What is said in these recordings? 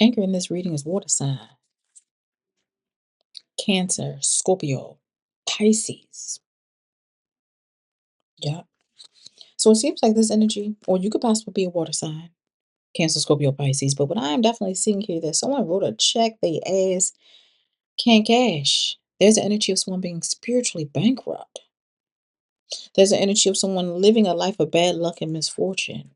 Anchor in this reading is water sign, Cancer, Scorpio, Pisces. Yeah. So it seems like this energy, or you could possibly be a water sign, Cancer, Scorpio, Pisces. But what I am definitely seeing here that someone wrote a check they ass can't cash. There's an energy of someone being spiritually bankrupt. There's an energy of someone living a life of bad luck and misfortune.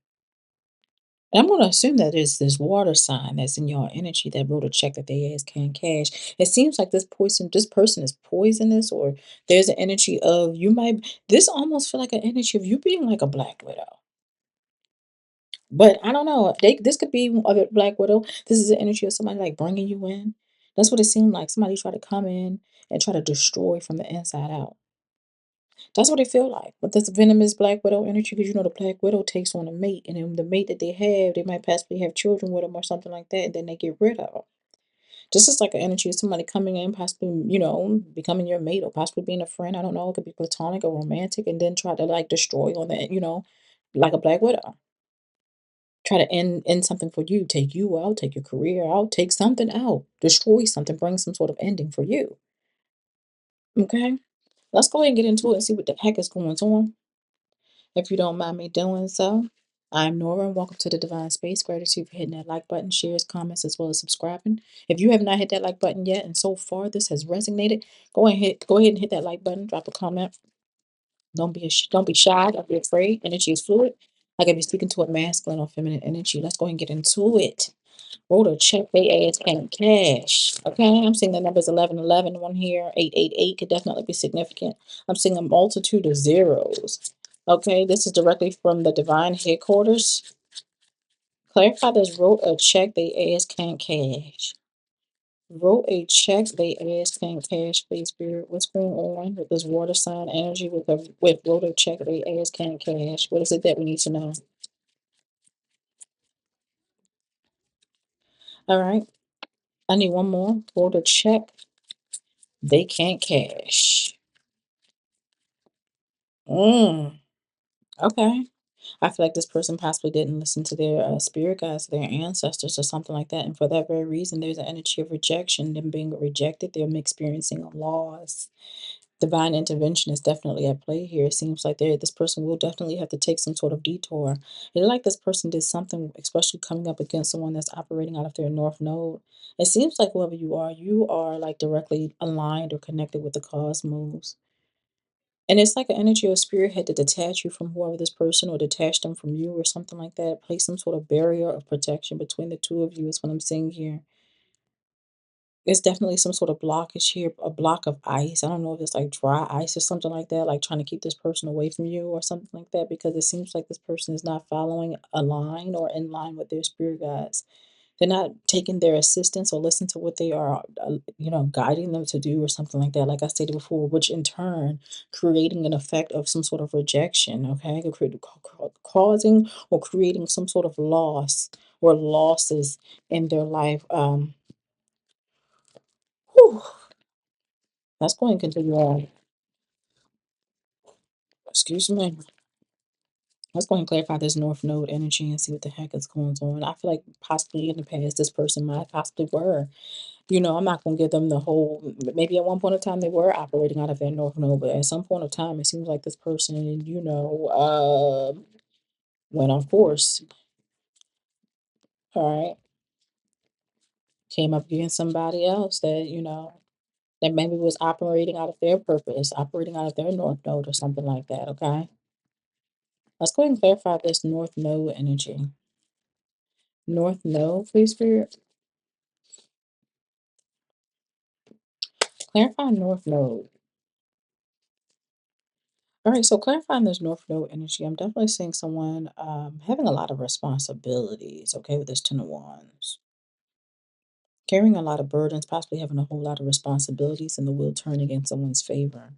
And I'm going to assume that it's this water sign that's in your energy that wrote a check that they ass can't cash. It seems like this person is poisonous, or there's an energy of you might, this almost feel like an energy of you being like a black widow. But I don't know. This could be a black widow. This is the energy of somebody like bringing you in. That's what it seemed like. Somebody try to come in and try to destroy from the inside out. That's what it feel like. But this venomous black widow energy, because you know the black widow takes on a mate, and then the mate that they have, they might possibly have children with them or something like that, and then they get rid of them. This is like an energy of somebody coming in, possibly, becoming your mate or possibly being a friend. I don't know. It could be platonic or romantic, and then try to like destroy on that, like a black widow. Try to end something for you, take you out, take your career out, take something out, destroy something, bring some sort of ending for you. Okay? Let's go ahead and get into it and see what the heck is going on. If you don't mind me doing so. I'm Nora, and welcome to the Divine Space. Gratitude for hitting that like button, shares, comments, as well as subscribing. If you have not hit that like button yet, and so far this has resonated, go ahead and hit that like button, drop a comment. Don't be shy, don't be afraid. Energy is fluid. I could be speaking to a masculine or feminine energy. Let's go ahead and get into it. Wrote a check they ass can't cash. Okay, I'm seeing the numbers 1111 one here, 888 could definitely be significant. I'm seeing a multitude of zeros. Okay, this is directly from the divine headquarters. Clarify this, wrote a check they ass can't cash. Wrote a check they ass can't cash, please spirit. What's going on with this water sign energy with wrote a check they ass can't cash? What is it that we need to know? All right. I need one more. Wrote a check they can't cash. Mm, okay. I feel like this person possibly didn't listen to their spirit guides, their ancestors, or something like that. And for that very reason, there's an energy of rejection, them being rejected, them experiencing a loss. Divine intervention is definitely at play here. It seems like this person will definitely have to take some sort of detour. It's like this person did something, especially coming up against someone that's operating out of their north node. It seems like whoever you are like directly aligned or connected with the cosmos. And it's like an energy or spirit had to detach you from whoever this person or detach them from you or something like that. Place some sort of barrier of protection between the two of you is what I'm seeing here. It's definitely some sort of blockage here, a block of ice. I don't know if it's like dry ice or something like that, like trying to keep this person away from you or something like that, because it seems like this person is not following a line or in line with their spirit guides. They're not taking their assistance or listen to what they are, guiding them to do or something like that. Like I stated before, which in turn creating an effect of some sort of rejection. Okay, causing or creating some sort of loss or losses in their life. Whew, that's going to continue on. Excuse me. Let's go and clarify this North Node energy and see what the heck is going on. I feel like possibly in the past, this person might possibly were. I'm not gonna give them the whole maybe at one point in time they were operating out of their North Node, but at some point of time it seems like this person, went off course. All right. Came up against somebody else that maybe was operating out of their purpose, operating out of their North Node or something like that. Okay. Let's go ahead and clarify this North Node energy. North Node, please, Spirit. Clarify North Node. All right, so clarifying this North Node energy, I'm definitely seeing someone having a lot of responsibilities, okay, with this Ten of Wands. Carrying a lot of burdens, possibly having a whole lot of responsibilities, and the wheel turning in someone's favor.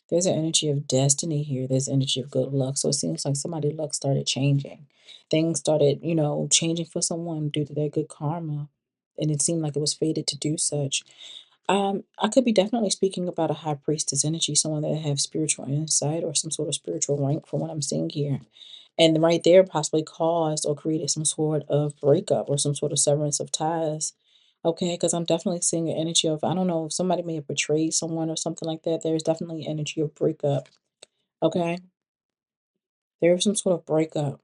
There's an energy of destiny here. There's energy of good luck. So it seems like somebody's luck started changing. Things started, changing for someone due to their good karma. And it seemed like it was fated to do such. I could be definitely speaking about a high priestess energy, someone that have spiritual insight or some sort of spiritual rank from what I'm seeing here. And right there possibly caused or created some sort of breakup or some sort of severance of ties. Okay, because I'm definitely seeing an energy of, I don't know, if somebody may have betrayed someone or something like that. There's definitely energy of breakup. Okay, there's some sort of breakup.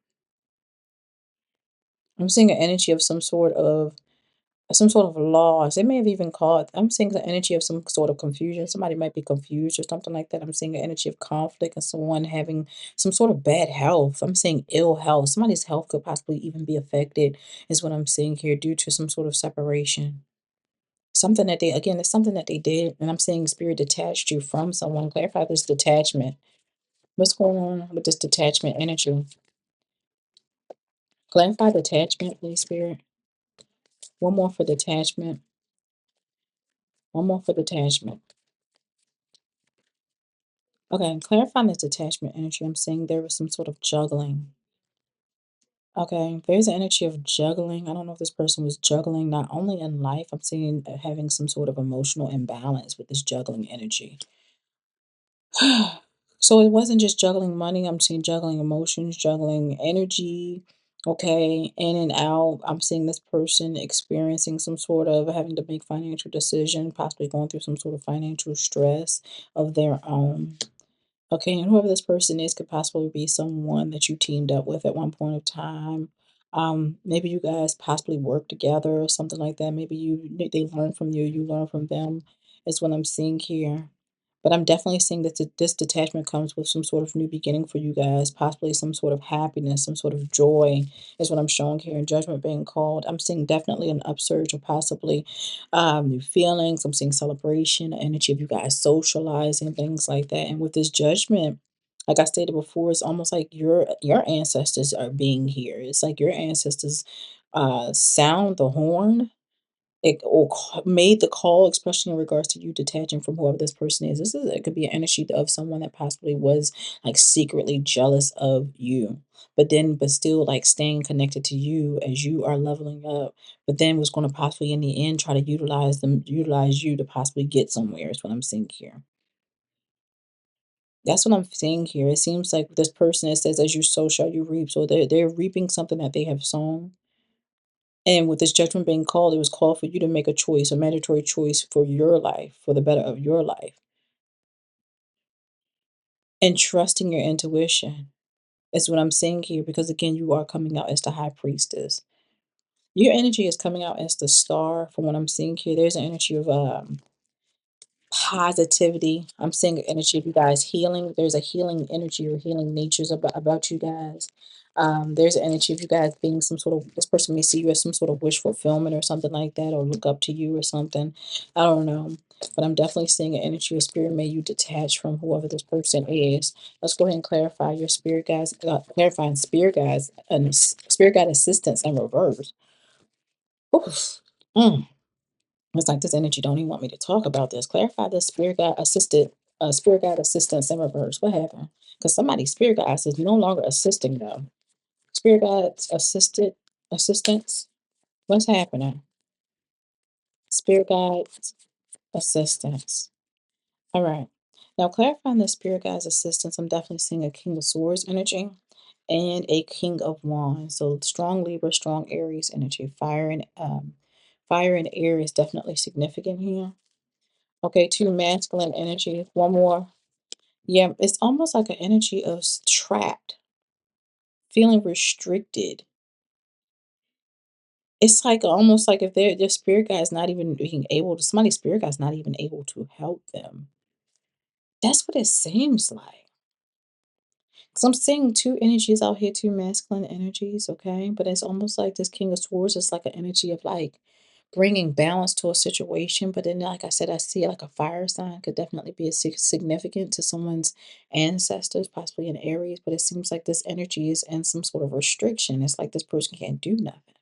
I'm seeing an energy of some sort of loss. They may have even called, I'm seeing the energy of some sort of confusion. Somebody might be confused or something like that. I'm seeing an energy of conflict and someone having some sort of bad health. I'm seeing ill health. Somebody's health could possibly even be affected, is what I'm seeing here, due to some sort of separation. Something that they, again, it's something that they did. And I'm seeing spirit detached you from someone. Clarify this detachment. What's going on with this detachment energy? Clarify detachment, please, spirit. One more for detachment. One more for detachment. Okay, clarifying this detachment energy, I'm saying there was some sort of juggling. Okay, there's an energy of juggling. I don't know if this person was juggling not only in life, I'm seeing having some sort of emotional imbalance with this juggling energy. So it wasn't just juggling money, I'm seeing juggling emotions, juggling energy, okay, in and out. I'm seeing this person experiencing some sort of having to make financial decision, possibly going through some sort of financial stress of their own. Okay, and whoever this person is could possibly be someone that you teamed up with at one point of time. Maybe you guys possibly work together or something like that. Maybe they learn from you, you learn from them, is what I'm seeing here. But I'm definitely seeing that this detachment comes with some sort of new beginning for you guys, possibly some sort of happiness, some sort of joy, is what I'm showing here. And judgment being called, I'm seeing definitely an upsurge or possibly new feelings. I'm seeing celebration, energy of you guys socializing, things like that. And with this judgment, like I stated before, it's almost like your ancestors are being here. It's like your ancestors sound the horn, made the call, especially in regards to you detaching from whoever this person is. It could be an energy of someone that possibly was like secretly jealous of you, but still like staying connected to you as you are leveling up. But then was going to possibly in the end try to utilize you to possibly get somewhere. Is what I'm seeing here. That's what I'm seeing here. It seems like this person, it says, "As you sow, shall you reap." So they're reaping something that they have sown. And with this judgment being called, it was called for you to make a choice, a mandatory choice for your life, for the better of your life, and trusting your intuition is what I'm saying here. Because again, you are coming out as the high priestess. Your energy is coming out as the star. From what I'm seeing here, there's an energy of positivity. I'm seeing an energy of you guys healing. There's a healing energy or healing natures about you guys. There's an energy of you guys being some sort of, this person may see you as some sort of wish fulfillment or something like that, or look up to you or something. I don't know. But I'm definitely seeing an energy of spirit. May you detach from whoever this person is. Let's go ahead and clarify your spirit guys, clarifying spirit guys and spirit guide assistance in reverse. Oof. Mm. It's like this energy don't even want me to talk about this. Clarify the spirit guide assistance in reverse. What happened? Because somebody's spirit guide is no longer assisting them. Spirit guides assisted assistance. What's happening? Spirit guides assistance. All right. Now clarifying the spirit guides assistance, I'm definitely seeing a King of Swords energy and a King of Wands. So strong Libra, strong Aries energy. Fire and air is definitely significant here. Okay, two masculine energy. One more. Yeah, it's almost like an energy of trapped, feeling restricted. It's like almost like if their spirit guide is not even being able to, somebody's spirit guide is not even able to help them. That's what it seems like. Because I'm seeing two energies out here, two masculine energies, okay? But it's almost like this King of Swords is like an energy of like bringing balance to a situation. But then, like I said, I see like a fire sign could definitely be a significant to someone's ancestors, possibly in Aries. But it seems like this energy is in some sort of restriction. It's like this person can't do nothing.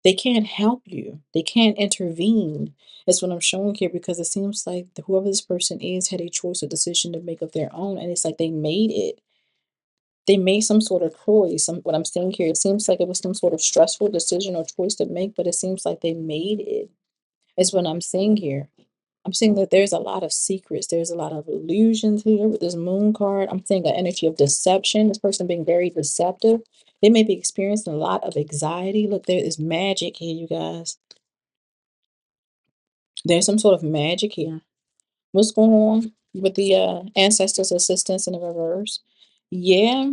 They can't help you. They can't intervene. That's what I'm showing here because it seems like whoever this person is had a choice or decision to make of their own. And it's like they made it. They made some sort of choice. What I'm saying here, it seems like it was some sort of stressful decision or choice to make, but it seems like they made it, is what I'm saying here. I'm seeing that there's a lot of secrets. There's a lot of illusions here with this moon card. I'm seeing an energy of deception. This person being very deceptive. They may be experiencing a lot of anxiety. Look, there is magic here, you guys. There's some sort of magic here. What's going on with the ancestors' assistance in the reverse? Yeah,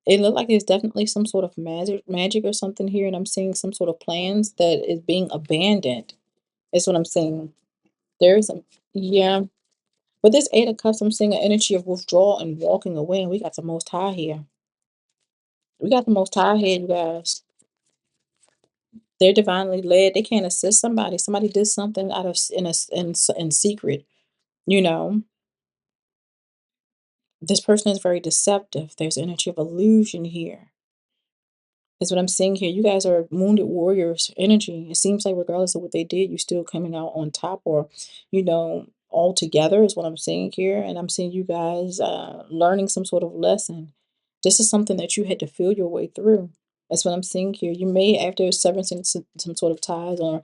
it looked like there's definitely some sort of magic or something here, and I'm seeing some sort of plans that is being abandoned. Is what I'm seeing. There's a yeah. With this Eight of Cups, I'm seeing an energy of withdrawal and walking away, and we got the Most High here. We got the Most High here, you guys. They're divinely led. They can't assist somebody. Somebody did something out of in secret. You know, this person is very deceptive. There's energy of illusion here. Is what I'm seeing here. You guys are wounded warriors energy. It seems like regardless of what they did, you're still coming out on top or, all together is what I'm seeing here. And I'm seeing you guys learning some sort of lesson. This is something that you had to feel your way through. That's what I'm seeing here. You may, after severing some sort of ties or,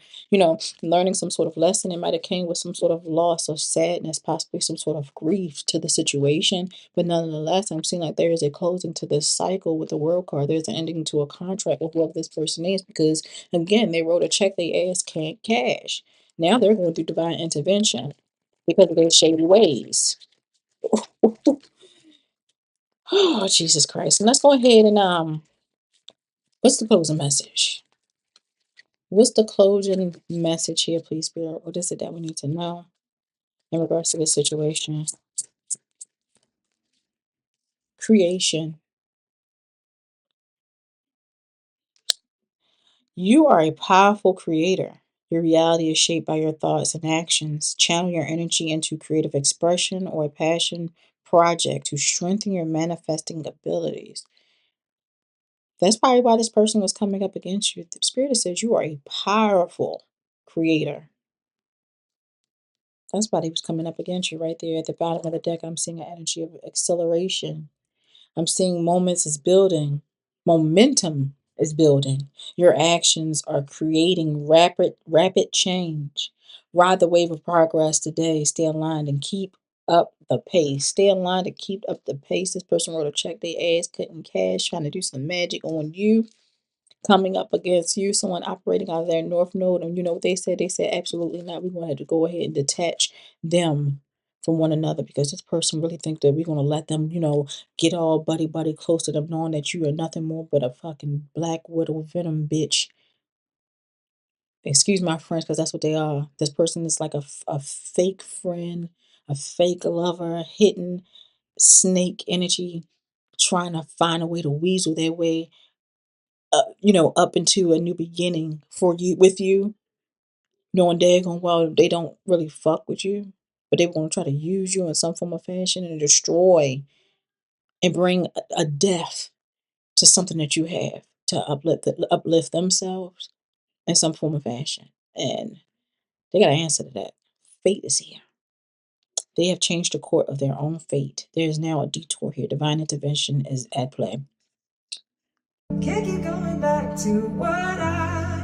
learning some sort of lesson, it might have came with some sort of loss or sadness, possibly some sort of grief to the situation. But nonetheless, I'm seeing like there is a closing to this cycle with the world card. There's an ending to a contract with whoever this person is because, again, they wrote a check they ass can't cash. Now they're going through divine intervention because of their shady ways. Oh, Jesus Christ. And let's go ahead and what's the closing message? What's the closing message here, please, Spirit? What is it that we need to know in regards to this situation? Creation. You are a powerful creator. Your reality is shaped by your thoughts and actions. Channel your energy into creative expression or a passion project to strengthen your manifesting abilities. That's probably why this person was coming up against you. The Spirit says you are a powerful creator. That's why he was coming up against you right there at the bottom of the deck. I'm seeing an energy of acceleration. I'm seeing moments is building. Momentum is building. Your actions are creating rapid change. Ride the wave of progress today. Stay aligned and keep up the pace. Stay aligned and keep up the pace. This person wrote a check they ass couldn't cash, trying to do some magic on you, coming up against you, someone operating out of their north node. And you know what they said? They said, absolutely not. We wanted to go ahead and detach them from one another because this person really think that we're going to let them, get all buddy close to them, knowing that you are nothing more but a fucking black widow venom bitch. Excuse my French, because that's what they are. This person is like a fake friend, a fake lover, hidden snake energy, trying to find a way to weasel their way up into a new beginning for you with you, knowing daggone well they don't really fuck with you, but they want to try to use you in some form of fashion and destroy and bring a death to something that you have to uplift themselves in some form of fashion. And they got to answer to that. Fate is here. They have changed the court of their own fate. There is now a detour here. Divine intervention is at play. Can't keep going back to what I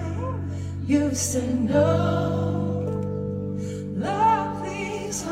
used to know. Love, please.